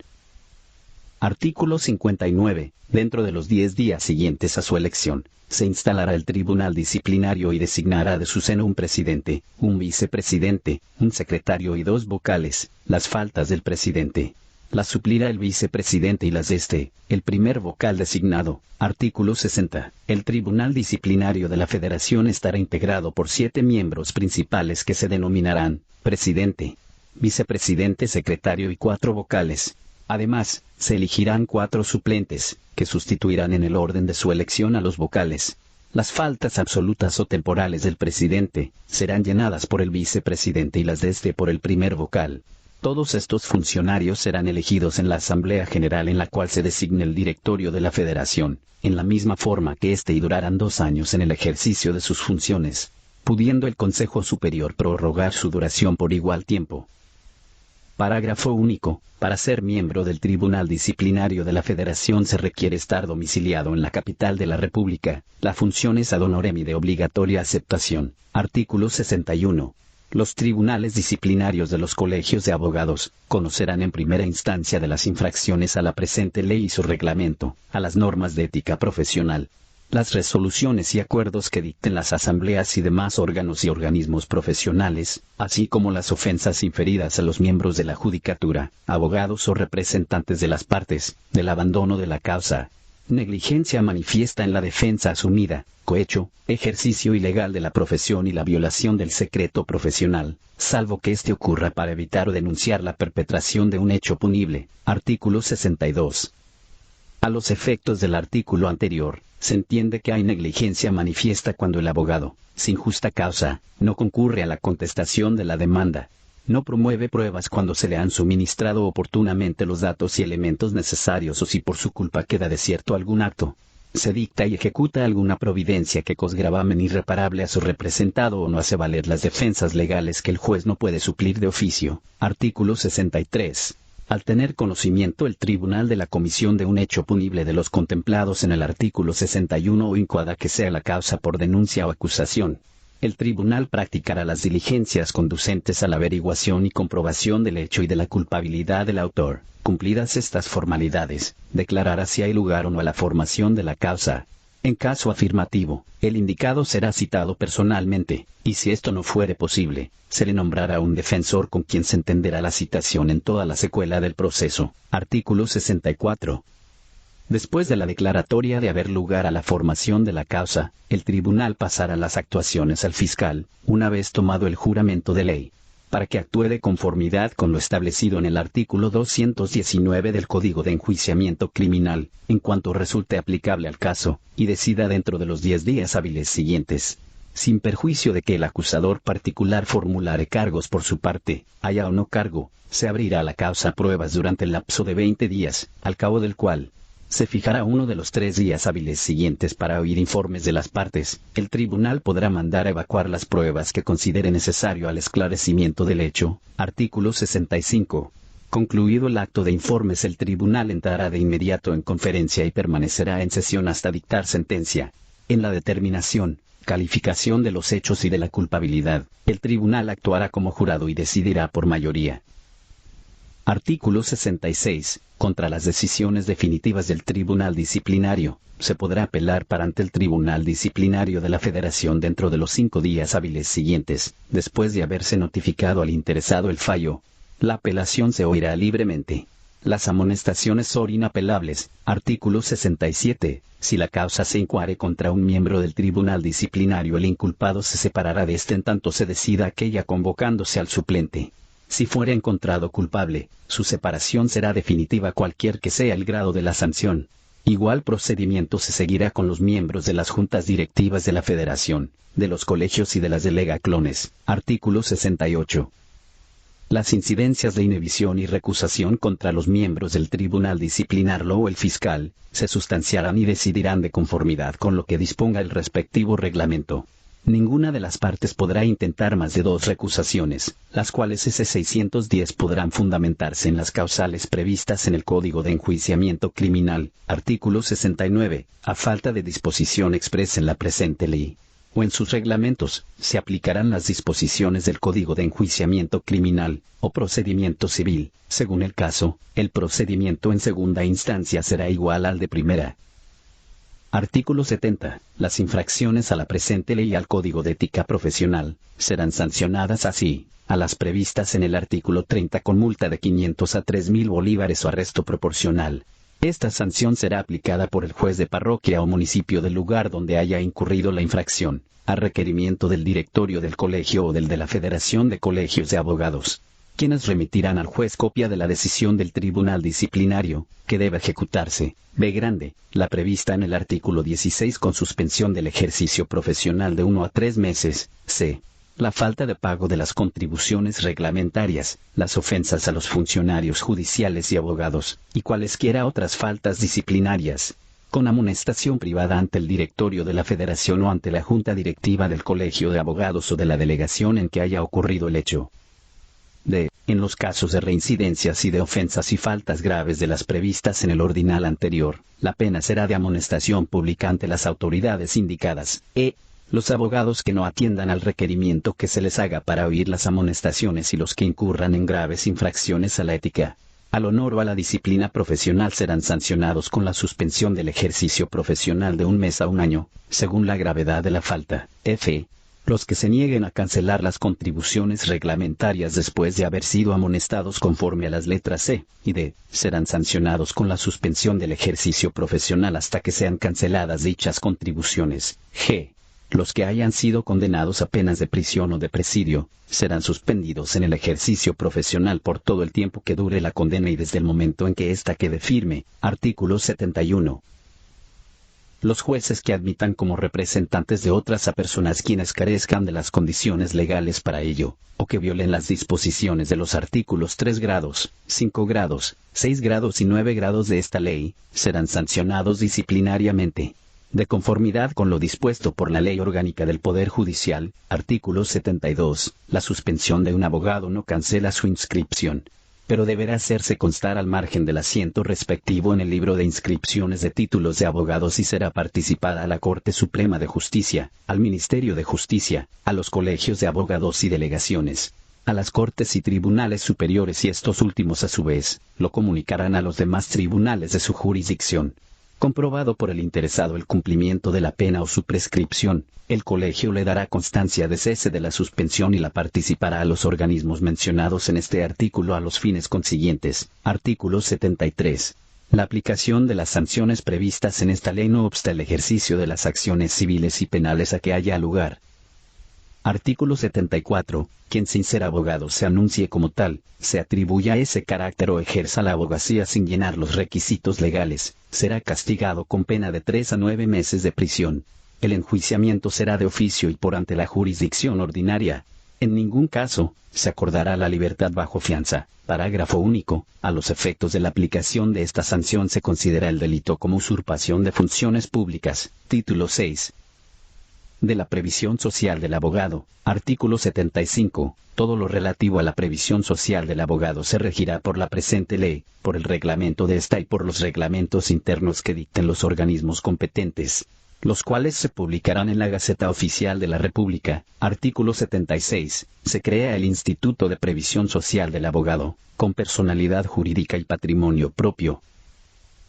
Artículo 59. Dentro de los 10 días siguientes a su elección, se instalará el tribunal disciplinario y designará de su seno un presidente, un vicepresidente, un secretario y 2 vocales. Las faltas del presidente las suplirá el vicepresidente y las de el primer vocal designado. Artículo 60. El Tribunal Disciplinario de la Federación estará integrado por 7 miembros principales que se denominarán presidente, vicepresidente, secretario y 4 vocales. Además, se elegirán 4 suplentes, que sustituirán en el orden de su elección a los vocales. Las faltas absolutas o temporales del presidente serán llenadas por el vicepresidente y las de por el primer vocal. Todos estos funcionarios serán elegidos en la Asamblea General en la cual se designe el directorio de la Federación, en la misma forma que y durarán 2 años en el ejercicio de sus funciones, pudiendo el Consejo Superior prorrogar su duración por igual tiempo. Parágrafo único. Para ser miembro del Tribunal Disciplinario de la Federación se requiere estar domiciliado en la capital de la República. La función es ad honorem y de obligatoria aceptación. Artículo 61. Los tribunales disciplinarios de los colegios de abogados conocerán en primera instancia de las infracciones a la presente ley y su reglamento, a las normas de ética profesional, las resoluciones y acuerdos que dicten las asambleas y demás órganos y organismos profesionales, así como las ofensas inferidas a los miembros de la judicatura, abogados o representantes de las partes, del abandono de la causa, negligencia manifiesta en la defensa asumida, cohecho, ejercicio ilegal de la profesión y la violación del secreto profesional, salvo que éste ocurra para evitar o denunciar la perpetración de un hecho punible. Artículo 62. A los efectos del artículo anterior, se entiende que hay negligencia manifiesta cuando el abogado, sin justa causa, no concurre a la contestación de la demanda, no promueve pruebas cuando se le han suministrado oportunamente los datos y elementos necesarios o si por su culpa queda desierto algún acto, se dicta y ejecuta alguna providencia que cause gravamen irreparable a su representado o no hace valer las defensas legales que el juez no puede suplir de oficio. Artículo 63. Al tener conocimiento el tribunal de la comisión de un hecho punible de los contemplados en el artículo 61 o incuada que sea la causa por denuncia o acusación, el tribunal practicará las diligencias conducentes a la averiguación y comprobación del hecho y de la culpabilidad del autor. Cumplidas estas formalidades, declarará si hay lugar o no a la formación de la causa. En caso afirmativo, el indicado será citado personalmente, y si esto no fuere posible, se le nombrará un defensor con quien se entenderá la citación en toda la secuela del proceso. Artículo 64. Después de la declaratoria de haber lugar a la formación de la causa, el tribunal pasará las actuaciones al fiscal, una vez tomado el juramento de ley, para que actúe de conformidad con lo establecido en el artículo 219 del Código de Enjuiciamiento Criminal, en cuanto resulte aplicable al caso, y decida dentro de los 10 días hábiles siguientes, sin perjuicio de que el acusador particular formulare cargos por su parte, haya o no cargo, se abrirá la causa a pruebas durante el lapso de 20 días, al cabo del cual se fijará uno de los 3 días hábiles siguientes para oír informes de las partes. El tribunal podrá mandar a evacuar las pruebas que considere necesario al esclarecimiento del hecho. Artículo 65. Concluido el acto de informes, el tribunal entrará de inmediato en conferencia y permanecerá en sesión hasta dictar sentencia. En la determinación, calificación de los hechos y de la culpabilidad, el tribunal actuará como jurado y decidirá por mayoría. Artículo 66. Contra las decisiones definitivas del Tribunal Disciplinario, se podrá apelar para ante el Tribunal Disciplinario de la Federación dentro de los 5 días hábiles siguientes, después de haberse notificado al interesado el fallo. La apelación se oirá libremente. Las amonestaciones son inapelables. Artículo 67. Si la causa se incoare contra un miembro del Tribunal Disciplinario, el inculpado se separará de éste en tanto se decida aquella convocándose al suplente. Si fuera encontrado culpable, su separación será definitiva cualquier que sea el grado de la sanción. Igual procedimiento se seguirá con los miembros de las juntas directivas de la Federación, de los colegios y de las delegaclones. Artículo 68. Las incidencias de inhibición y recusación contra los miembros del tribunal disciplinario o el fiscal, se sustanciarán y decidirán de conformidad con lo que disponga el respectivo reglamento. Ninguna de las partes podrá intentar más de 2 recusaciones, las cuales S610 podrán fundamentarse en las causales previstas en el Código de Enjuiciamiento Criminal, artículo 69, a falta de disposición expresa en la presente ley, o en sus reglamentos, se aplicarán las disposiciones del Código de Enjuiciamiento Criminal, o procedimiento civil. Según el caso, el procedimiento en segunda instancia será igual al de primera. Artículo 70. Las infracciones a la presente ley y al Código de Ética Profesional, serán sancionadas así, a las previstas en el artículo 30 con multa de 500 a 3.000 bolívares o arresto proporcional. Esta sanción será aplicada por el juez de parroquia o municipio del lugar donde haya incurrido la infracción, a requerimiento del directorio del colegio o del de la Federación de Colegios de Abogados, quienes remitirán al juez copia de la decisión del tribunal disciplinario, que debe ejecutarse. B grande, la prevista en el artículo 16 con suspensión del ejercicio profesional de 1 a 3 meses. C. La falta de pago de las contribuciones reglamentarias, las ofensas a los funcionarios judiciales y abogados, y cualesquiera otras faltas disciplinarias, con amonestación privada ante el directorio de la Federación o ante la Junta Directiva del Colegio de Abogados o de la delegación en que haya ocurrido el hecho. D. En los casos de reincidencias y de ofensas y faltas graves de las previstas en el ordinal anterior, la pena será de amonestación pública ante las autoridades indicadas. E. Los abogados que no atiendan al requerimiento que se les haga para oír las amonestaciones y los que incurran en graves infracciones a la ética, al honor o a la disciplina profesional serán sancionados con la suspensión del ejercicio profesional de 1 mes a 1 año, según la gravedad de la falta. F. Los que se nieguen a cancelar las contribuciones reglamentarias después de haber sido amonestados conforme a las letras C y D, serán sancionados con la suspensión del ejercicio profesional hasta que sean canceladas dichas contribuciones. G. Los que hayan sido condenados a penas de prisión o de presidio, serán suspendidos en el ejercicio profesional por todo el tiempo que dure la condena y desde el momento en que ésta quede firme. Artículo 71. Los jueces que admitan como representantes de otras a personas quienes carezcan de las condiciones legales para ello, o que violen las disposiciones de los artículos 3 grados, 5 grados, 6 grados y 9 grados de esta ley, serán sancionados disciplinariamente, de conformidad con lo dispuesto por la Ley Orgánica del Poder Judicial. Artículo 72. La suspensión de un abogado no cancela su inscripción, pero deberá hacerse constar al margen del asiento respectivo en el libro de inscripciones de títulos de abogados y será participada a la Corte Suprema de Justicia, al Ministerio de Justicia, a los colegios de abogados y delegaciones, a las Cortes y Tribunales Superiores y estos últimos a su vez, lo comunicarán a los demás tribunales de su jurisdicción. Comprobado por el interesado el cumplimiento de la pena o su prescripción, el colegio le dará constancia de cese de la suspensión y la participará a los organismos mencionados en este artículo a los fines consiguientes. Artículo 73. La aplicación de las sanciones previstas en esta ley no obsta el ejercicio de las acciones civiles y penales a que haya lugar. Artículo 74. Quien sin ser abogado se anuncie como tal, se atribuya ese carácter o ejerza la abogacía sin llenar los requisitos legales, será castigado con pena de 3 a 9 meses de prisión. El enjuiciamiento será de oficio y por ante la jurisdicción ordinaria. En ningún caso, se acordará la libertad bajo fianza. Parágrafo único. A los efectos de la aplicación de esta sanción se considera el delito como usurpación de funciones públicas. Título 6. De la previsión social del abogado. Artículo 75. Todo lo relativo a la previsión social del abogado se regirá por la presente ley, por el reglamento de esta y por los reglamentos internos que dicten los organismos competentes, los cuales se publicarán en la Gaceta Oficial de la República. Artículo 76. Se crea el Instituto de Previsión Social del Abogado, con personalidad jurídica y patrimonio propio.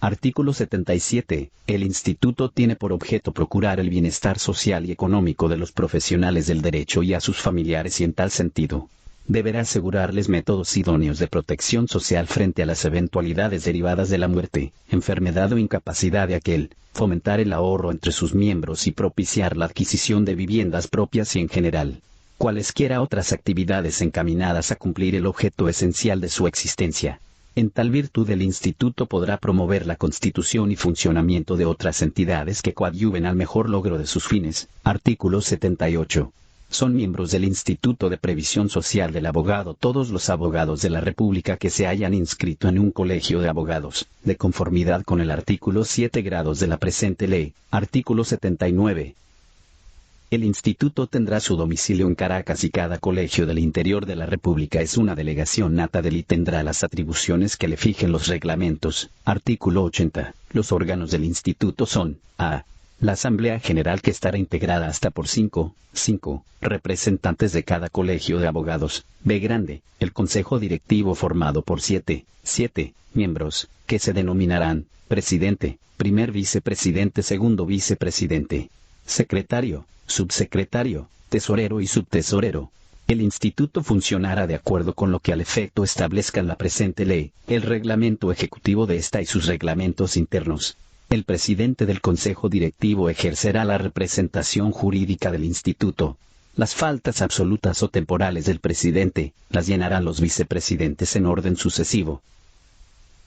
Artículo 77. El Instituto tiene por objeto procurar el bienestar social y económico de los profesionales del derecho y a sus familiares y en tal sentido, deberá asegurarles métodos idóneos de protección social frente a las eventualidades derivadas de la muerte, enfermedad o incapacidad de aquel, fomentar el ahorro entre sus miembros y propiciar la adquisición de viviendas propias y en general, cualesquiera otras actividades encaminadas a cumplir el objeto esencial de su existencia. En tal virtud el Instituto podrá promover la constitución y funcionamiento de otras entidades que coadyuven al mejor logro de sus fines. Artículo 78. Son miembros del Instituto de Previsión Social del Abogado todos los abogados de la República que se hayan inscrito en un colegio de abogados, de conformidad con el artículo 7 grados de la presente ley, artículo 79. El instituto tendrá su domicilio en Caracas y cada colegio del interior de la República es una delegación nata del y tendrá las atribuciones que le fijen los reglamentos. Artículo 80. Los órganos del instituto son: a. La Asamblea General, que estará integrada hasta por 5 representantes de cada colegio de abogados. B. Grande, el Consejo Directivo formado por 7 miembros, que se denominarán presidente, primer vicepresidente, segundo vicepresidente, secretario, subsecretario, tesorero y subtesorero. El instituto funcionará de acuerdo con lo que al efecto establezca la presente ley, el reglamento ejecutivo de esta y sus reglamentos internos. El presidente del Consejo Directivo ejercerá la representación jurídica del instituto. Las faltas absolutas o temporales del presidente las llenarán los vicepresidentes en orden sucesivo.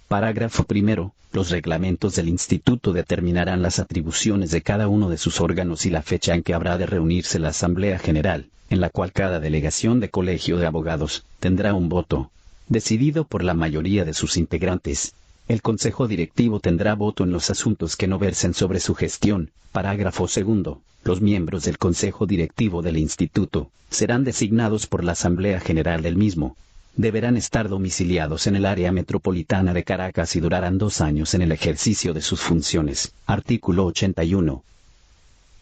Parágrafo primero. Los reglamentos del instituto determinarán las atribuciones de cada uno de sus órganos y la fecha en que habrá de reunirse la Asamblea General, en la cual cada delegación de colegio de abogados tendrá un voto, decidido por la mayoría de sus integrantes. El Consejo Directivo tendrá voto en los asuntos que no versen sobre su gestión. Parágrafo segundo. Los miembros del Consejo Directivo del Instituto serán designados por la Asamblea General del mismo. Deberán estar domiciliados en el área metropolitana de Caracas y durarán 2 años en el ejercicio de sus funciones. Artículo 81.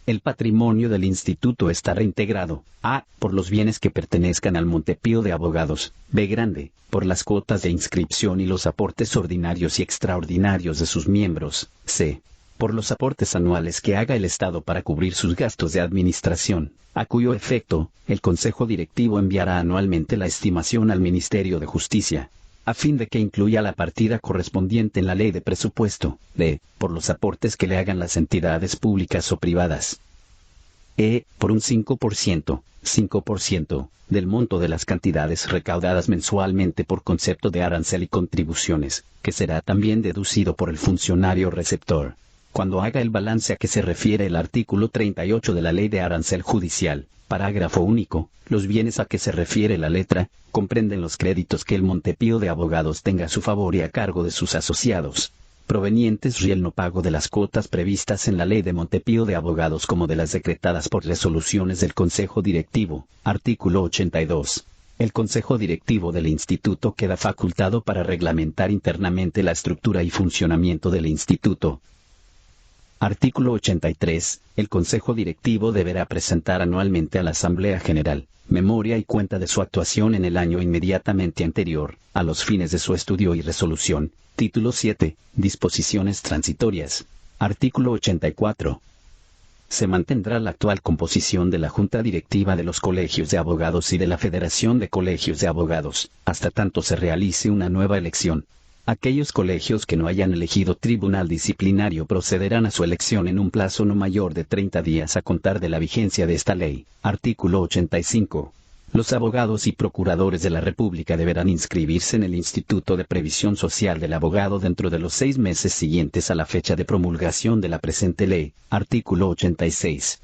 El patrimonio del instituto estará integrado: a. por los bienes que pertenezcan al Montepío de Abogados. B. Grande, por las cuotas de inscripción y los aportes ordinarios y extraordinarios de sus miembros. C. por los aportes anuales que haga el Estado para cubrir sus gastos de administración, a cuyo efecto, el Consejo Directivo enviará anualmente la estimación al Ministerio de Justicia, a fin de que incluya la partida correspondiente en la ley de presupuesto. D. por los aportes que le hagan las entidades públicas o privadas. E. por un 5% del monto de las cantidades recaudadas mensualmente por concepto de arancel y contribuciones, que será también deducido por el funcionario receptor, cuando haga el balance a que se refiere el artículo 38 de la Ley de Arancel Judicial. Parágrafo único. Los bienes a que se refiere la letra comprenden los créditos que el Montepío de Abogados tenga a su favor y a cargo de sus asociados, provenientes y el no pago de las cuotas previstas en la Ley de Montepío de Abogados como de las decretadas por resoluciones del Consejo Directivo. Artículo 82. El Consejo Directivo del Instituto queda facultado para reglamentar internamente la estructura y funcionamiento del Instituto. Artículo 83. El Consejo Directivo deberá presentar anualmente a la Asamblea General memoria y cuenta de su actuación en el año inmediatamente anterior, a los fines de su estudio y resolución. Título 7. Disposiciones transitorias. Artículo 84. Se mantendrá la actual composición de la Junta Directiva de los Colegios de Abogados y de la Federación de Colegios de Abogados, hasta tanto se realice una nueva elección. Aquellos colegios que no hayan elegido tribunal disciplinario procederán a su elección en un plazo no mayor de 30 días a contar de la vigencia de esta ley. Artículo 85. Los abogados y procuradores de la República deberán inscribirse en el Instituto de Previsión Social del Abogado dentro de los 6 meses siguientes a la fecha de promulgación de la presente ley. Artículo 86.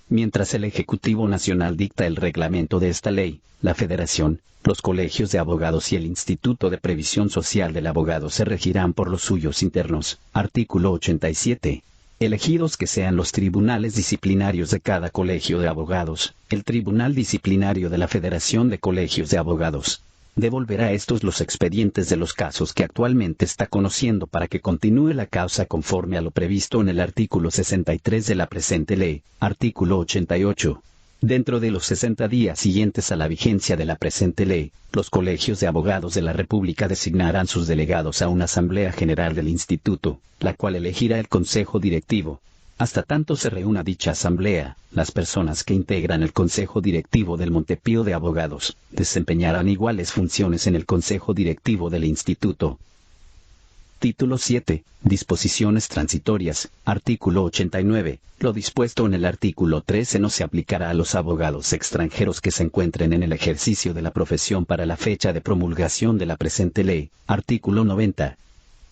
Mientras el Ejecutivo Nacional dicta el reglamento de esta ley, la Federación, los colegios de abogados y el Instituto de Previsión Social del Abogado se regirán por los suyos internos. Artículo 87. Elegidos que sean los tribunales disciplinarios de cada colegio de abogados, el Tribunal Disciplinario de la Federación de Colegios de Abogados devolverá a estos los expedientes de los casos que actualmente está conociendo para que continúe la causa conforme a lo previsto en el artículo 63 de la presente ley. Artículo 88. Dentro de los 60 días siguientes a la vigencia de la presente ley, los colegios de abogados de la República designarán sus delegados a una Asamblea General del Instituto, la cual elegirá el Consejo Directivo. Hasta tanto se reúna dicha asamblea, las personas que integran el Consejo Directivo del Montepío de Abogados desempeñarán iguales funciones en el Consejo Directivo del Instituto. Título 7. Disposiciones transitorias. Artículo 89. Lo dispuesto en el artículo 13 no se aplicará a los abogados extranjeros que se encuentren en el ejercicio de la profesión para la fecha de promulgación de la presente ley. Artículo 90.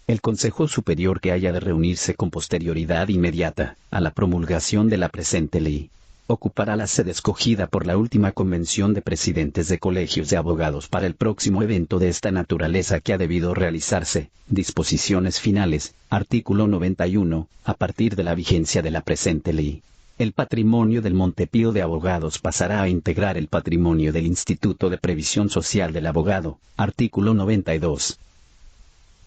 El Consejo Superior que haya de reunirse con posterioridad inmediata a la promulgación de la presente ley Ocupará la sede escogida por la última convención de presidentes de colegios de abogados para el próximo evento de esta naturaleza que ha debido realizarse. Disposiciones finales. Artículo 91. A partir de la vigencia de la presente ley, el patrimonio del Montepío de Abogados pasará a integrar el patrimonio del Instituto de Previsión Social del Abogado. Artículo 92.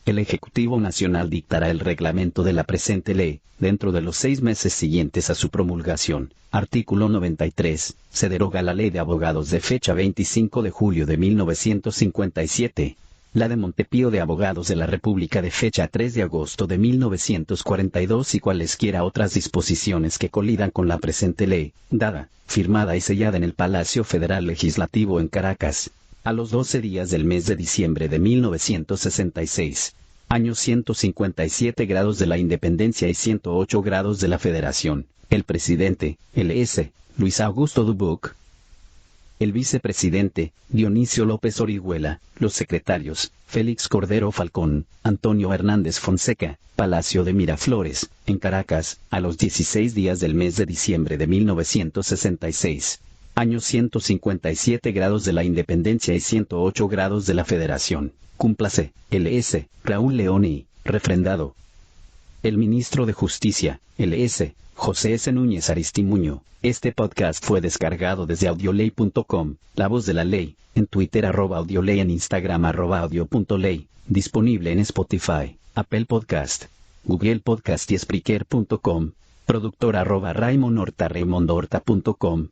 El Ejecutivo Nacional dictará el reglamento de la presente ley, dentro de los 6 meses siguientes a su promulgación. Artículo 93. Se deroga la Ley de Abogados de fecha 25 de julio de 1957. La de Montepío de Abogados de la República de fecha 3 de agosto de 1942 y cualesquiera otras disposiciones que colidan con la presente ley, dada, firmada y sellada en el Palacio Federal Legislativo en Caracas, a los 12 días del mes de diciembre de 1966. Años 157 grados de la Independencia y 108 grados de la Federación. El presidente, L.S. Luis Augusto Dubuc. El vicepresidente, Dionisio López Orihuela. Los secretarios, Félix Cordero Falcón, Antonio Hernández Fonseca. Palacio de Miraflores, en Caracas, a los 16 días del mes de diciembre de 1966. Años 157 grados de la Independencia y 108 grados de la Federación. Cúmplase, L.S. Raúl Leoni, refrendado. El ministro de Justicia, L.S. José S. Núñez Aristimuño. Este podcast fue descargado desde audioley.com, la voz de la ley, en Twitter @audioley, en Instagram @audio.ley, disponible en Spotify, Apple Podcast, Google Podcast y Spreaker.com. Productor @RaimonHorta, raimondhorta.com.